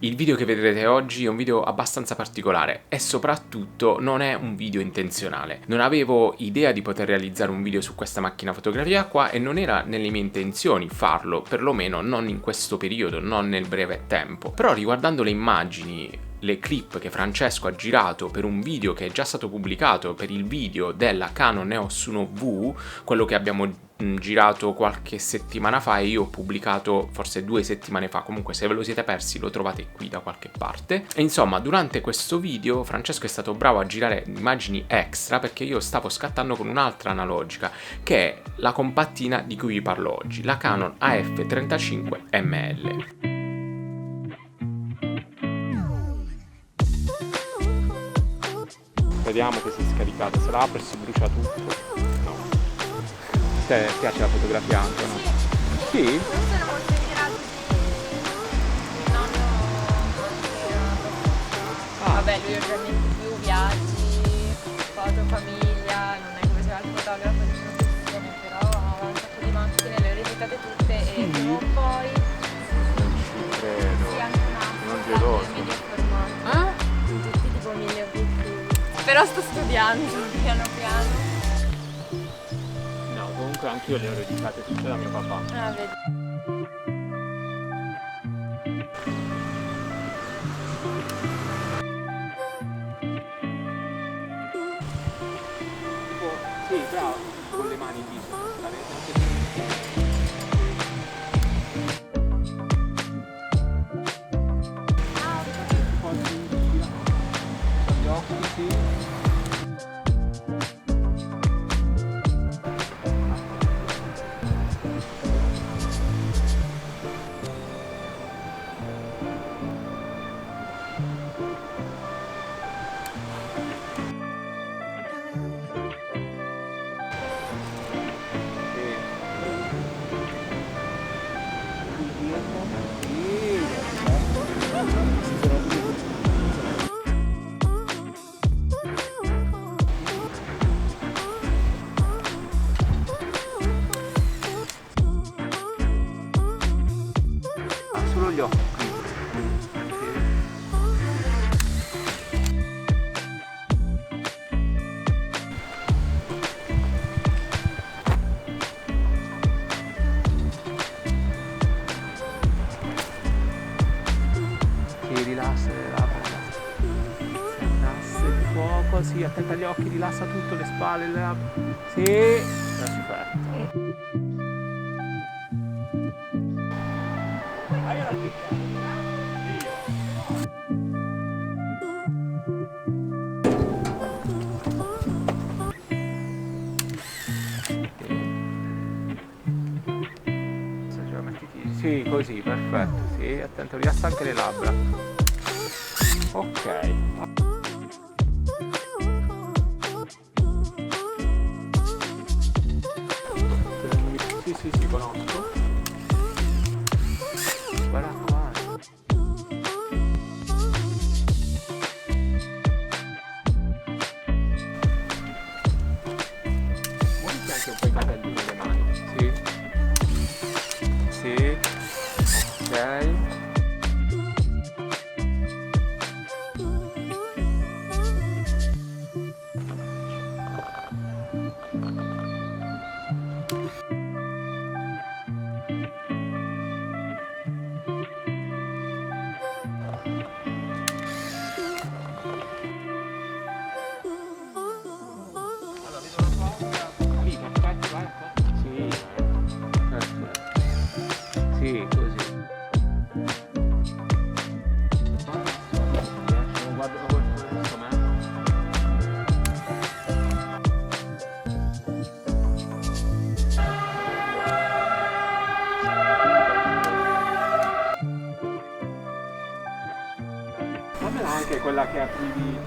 Il video che vedrete oggi è un video abbastanza particolare e soprattutto non è un video intenzionale. Non avevo idea di poter realizzare un video su questa macchina fotografica qua e non era nelle mie intenzioni farlo, perlomeno non in questo periodo, non nel breve tempo. Però riguardando le immagini, le clip che Francesco ha girato per un video che è già stato pubblicato, per il video della Canon EOS 1V, quello che abbiamo girato qualche settimana fa e io ho pubblicato forse 2 settimane fa, comunque se ve lo siete persi lo trovate qui da qualche parte. E insomma, durante questo video Francesco è stato bravo a girare immagini extra perché io stavo scattando con un'altra analogica, che è la compattina di cui vi parlo oggi, la Canon AF35ML. Vediamo che si è scaricata, se la apre si brucia tutto. No. Te piace la fotografia anche, no? Sì? Non sono molto ispirati di nonno. Vabbè, lui ovviamente più viaggi, foto, famiglia, non è che faceva il fotografo di professione, però ha un sacco di macchine, le ho editate tutte e prima o poi Non ci credo. sì, anche una Non geloso. medio formato. Tutti tipo 1000 obiettivi. Però sto studiando piano piano. No, comunque anch'io le ho eredicate tutte da mio papà. Ah, vedi. Sì, bravo, con le mani lì. Gli occhi, sì. Solo gli occhi. Sì, rilassa le labbra. Rilassa il fuoco, sì, attenta agli occhi, rilassa tutto, le spalle, le labbra. Sì, perfetto. Sì, così, perfetto. Sì, attento, rilassa anche le labbra. Ok. Sì, conosco. Guarda qua. Muoviti anche un po' i capelli con le mani. Sì. Sì. Ok. Sì, così. Guarda com'è. Fammela anche quella che aprivi.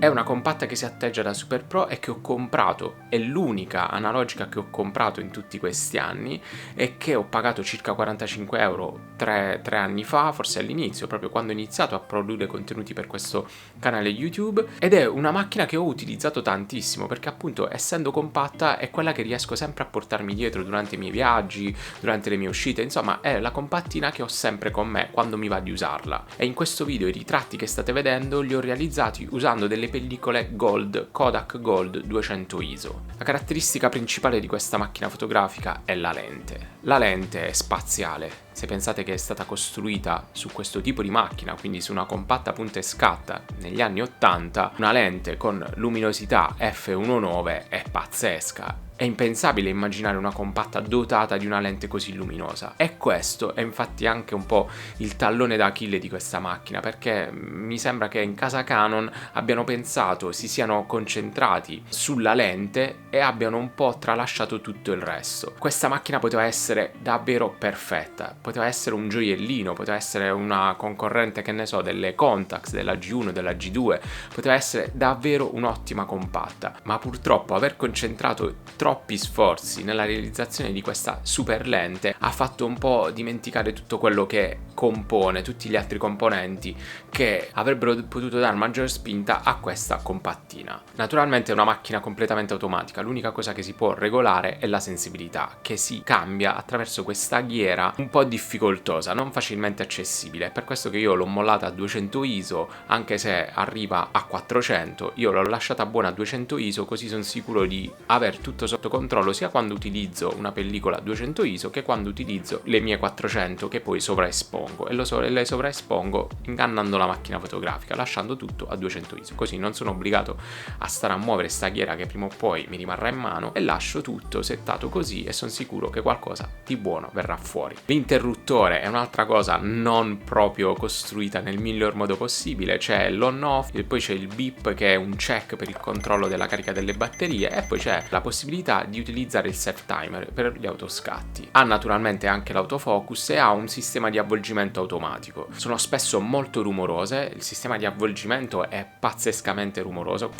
È una compatta che si atteggia da super pro e che ho comprato, è l'unica analogica che ho comprato in tutti questi anni e che ho pagato circa 45 euro 3 anni fa, forse all'inizio, proprio quando ho iniziato a produrre contenuti per questo canale YouTube, ed è una macchina che ho utilizzato tantissimo perché appunto essendo compatta è quella che riesco sempre a portarmi dietro durante i miei viaggi, durante le mie uscite, insomma è la compattina che ho sempre con me quando mi va di usarla. E in questo video i ritratti che state vedendo li ho realizzati usando delle pellicole Gold, Kodak Gold 200 ISO. La caratteristica principale di questa macchina fotografica è la lente. La lente è spaziale. Se pensate che è stata costruita su questo tipo di macchina, quindi su una compatta punta e scatta negli anni 80, una lente con luminosità f1.9 è pazzesca. È impensabile immaginare una compatta dotata di una lente così luminosa. E questo è infatti anche un po' il tallone d'Achille di questa macchina, perché mi sembra che in casa Canon abbiano pensato, si siano concentrati sulla lente e abbiano un po' tralasciato tutto il resto. Questa macchina poteva essere davvero perfetta, poteva essere un gioiellino, poteva essere una concorrente, che ne so, delle Contax, della G1, della G2, poteva essere davvero un'ottima compatta, ma purtroppo aver concentrato troppi sforzi nella realizzazione di questa super lente ha fatto un po' dimenticare tutto quello che compone, tutti gli altri componenti che avrebbero potuto dare maggior spinta a questa compattina. Naturalmente è una macchina completamente automatica, l'unica cosa che si può regolare è la sensibilità, che si cambia attraverso questa ghiera un po' difficoltosa, non facilmente accessibile. È per questo che io l'ho mollata a 200 ISO, anche se arriva a 400, io l'ho lasciata buona a 200 ISO, così sono sicuro di aver tutto sotto controllo sia quando utilizzo una pellicola a 200 ISO che quando utilizzo le mie 400 che poi sovraespongo e le sovraespongo ingannando la macchina fotografica, lasciando tutto a 200 ISO, così non sono obbligato a stare a muovere sta ghiera che prima o poi mi rimarrà in mano, e lascio tutto settato così e sono sicuro che qualcosa di buono verrà fuori. L'interruttore è un'altra cosa non proprio costruita nel miglior modo possibile, c'è l'on off e poi c'è il beep che è un check per il controllo della carica delle batterie, e poi c'è la possibilità di utilizzare il set timer per gli autoscatti. Ha naturalmente anche l'autofocus e ha un sistema di avvolgimento automatico. Sono spesso molto rumorose, il sistema di avvolgimento è pazzescamente rumoroso.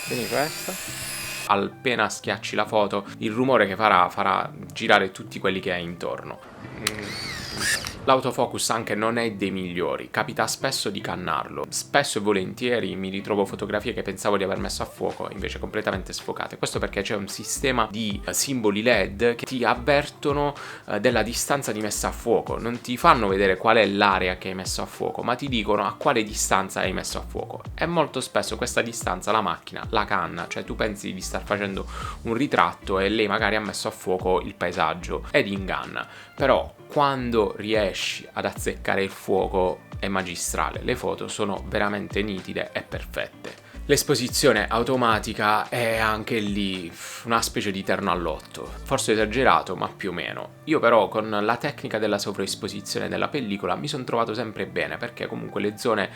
Vedi questo? Appena schiacci la foto, il rumore che farà girare tutti quelli che hai intorno. L'autofocus anche non è dei migliori, capita spesso di cannarlo. Spesso e volentieri mi ritrovo fotografie che pensavo di aver messo a fuoco, invece completamente sfocate. Questo perché c'è un sistema di simboli LED che ti avvertono della distanza di messa a fuoco. Non ti fanno vedere qual è l'area che hai messo a fuoco, ma ti dicono a quale distanza hai messo a fuoco. E molto spesso questa distanza la macchina la canna, cioè tu pensi di star facendo un ritratto e lei magari ha messo a fuoco il paesaggio ed inganna. Però quando riesci ad azzeccare il fuoco è magistrale, le foto sono veramente nitide e perfette. L'esposizione automatica è anche lì una specie di terno all'otto, forse esagerato, ma più o meno. Io però con la tecnica della sovraesposizione della pellicola mi sono trovato sempre bene, perché comunque le zone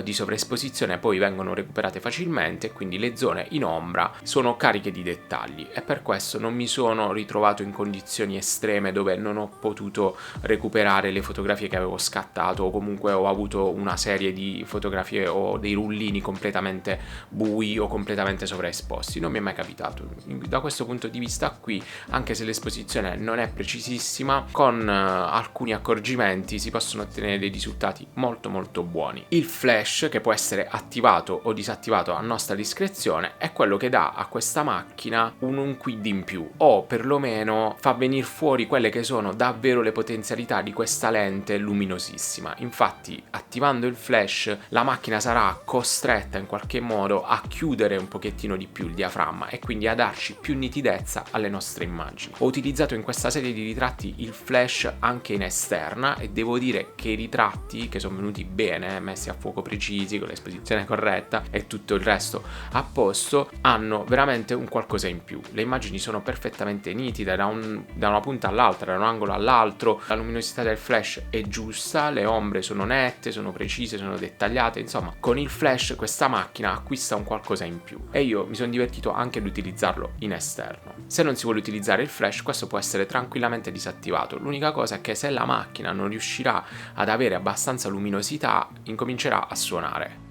di sovraesposizione poi vengono recuperate facilmente, quindi le zone in ombra sono cariche di dettagli, e per questo non mi sono ritrovato in condizioni estreme dove non ho potuto recuperare le fotografie che avevo scattato, o comunque ho avuto una serie di fotografie o dei rullini completamente bui o completamente sovraesposti. Non mi è mai capitato. Da questo punto di vista qui, anche se l'esposizione non è precisissima, con alcuni accorgimenti si possono ottenere dei risultati molto molto buoni. Il flash, che può essere attivato o disattivato a nostra discrezione, è quello che dà a questa macchina un quid in più, o perlomeno fa venire fuori quelle che sono davvero le potenzialità di questa lente luminosissima. Infatti, attivando il flash, la macchina sarà costretta in qualche modo a chiudere un pochettino di più il diaframma e quindi a darci più nitidezza alle nostre immagini. Ho utilizzato in questa serie di ritratti il flash anche in esterna, e devo dire che i ritratti, che sono venuti bene, messi a fuoco precisi, con l'esposizione corretta e tutto il resto a posto, hanno veramente un qualcosa in più. Le immagini sono perfettamente nitide da una punta all'altra, da un angolo all'altro, la luminosità del flash è giusta, le ombre sono nette, sono precise, sono dettagliate, insomma con il flash questa macchina acquista un qualcosa in più, e io mi sono divertito anche ad utilizzarlo in esterno. Se non si vuole utilizzare il flash, questo può essere tranquillamente disattivato. L'unica cosa è che se la macchina non riuscirà ad avere abbastanza luminosità, incomincerà a suonare.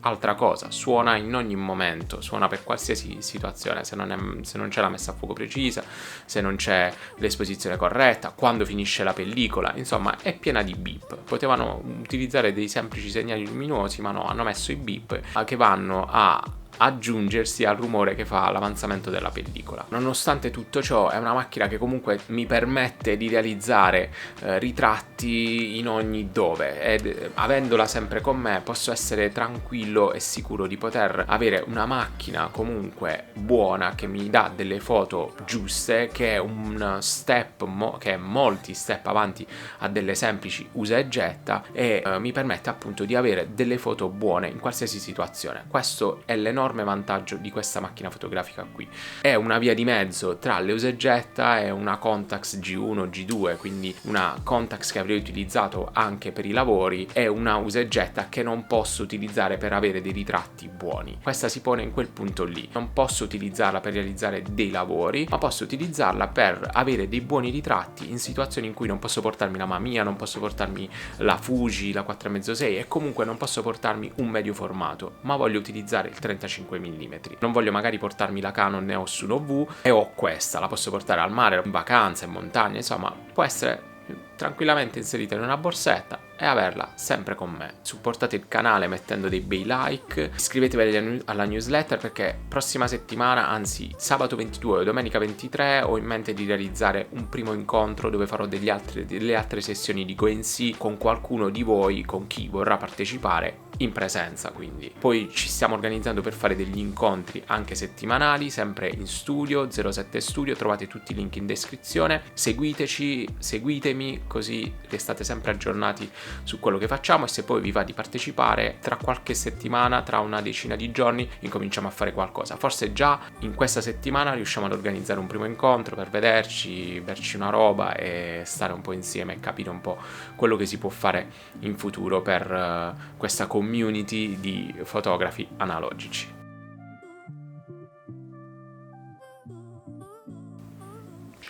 Altra cosa, suona in ogni momento, suona per qualsiasi situazione, se non c'è la messa a fuoco precisa, se non c'è l'esposizione corretta, quando finisce la pellicola, insomma è piena di beep. Potevano utilizzare dei semplici segnali luminosi, ma no, hanno messo i beep che vanno a aggiungersi al rumore che fa l'avanzamento della pellicola. Nonostante tutto ciò, è una macchina che comunque mi permette di realizzare ritratti in ogni dove, ed avendola sempre con me posso essere tranquillo e sicuro di poter avere una macchina comunque buona, che mi dà delle foto giuste, che è un step che è molti step avanti a delle semplici usa e getta, e mi permette appunto di avere delle foto buone in qualsiasi situazione. Questo è l'enorme vantaggio di questa macchina fotografica qui. È una via di mezzo tra le usa e getta e una Contax G1 G2, quindi una Contax che avrei utilizzato anche per i lavori e una usa e getta che non posso utilizzare per avere dei ritratti buoni. Questa si pone in quel punto lì. Non posso utilizzarla per realizzare dei lavori, ma posso utilizzarla per avere dei buoni ritratti in situazioni in cui non posso portarmi la Mamiya, non posso portarmi la Fuji, la 4,5-6 e comunque non posso portarmi un medio formato, ma voglio utilizzare il 35 mm. Non voglio magari portarmi la Canon EOS 1V e ho questa, la posso portare al mare, in vacanza, in montagna, insomma può essere tranquillamente inserita in una borsetta e averla sempre con me. Supportate il canale mettendo dei bei like, iscrivetevi alla newsletter, perché prossima settimana, anzi sabato 22 o domenica 23, ho in mente di realizzare un primo incontro dove farò delle altre sessioni di Go in C con qualcuno di voi, con chi vorrà partecipare in presenza. Quindi poi ci stiamo organizzando per fare degli incontri anche settimanali, sempre in studio, 07 Studio, trovate tutti i link in descrizione. Seguiteci, seguitemi, così restate sempre aggiornati su quello che facciamo, e se poi vi va di partecipare, tra qualche settimana, tra una decina di giorni, incominciamo a fare qualcosa. Forse già in questa settimana riusciamo ad organizzare un primo incontro per vederci, berci una roba e stare un po' insieme e capire un po' quello che si può fare in futuro per questa community di fotografi analogici.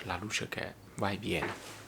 La luce che va e viene.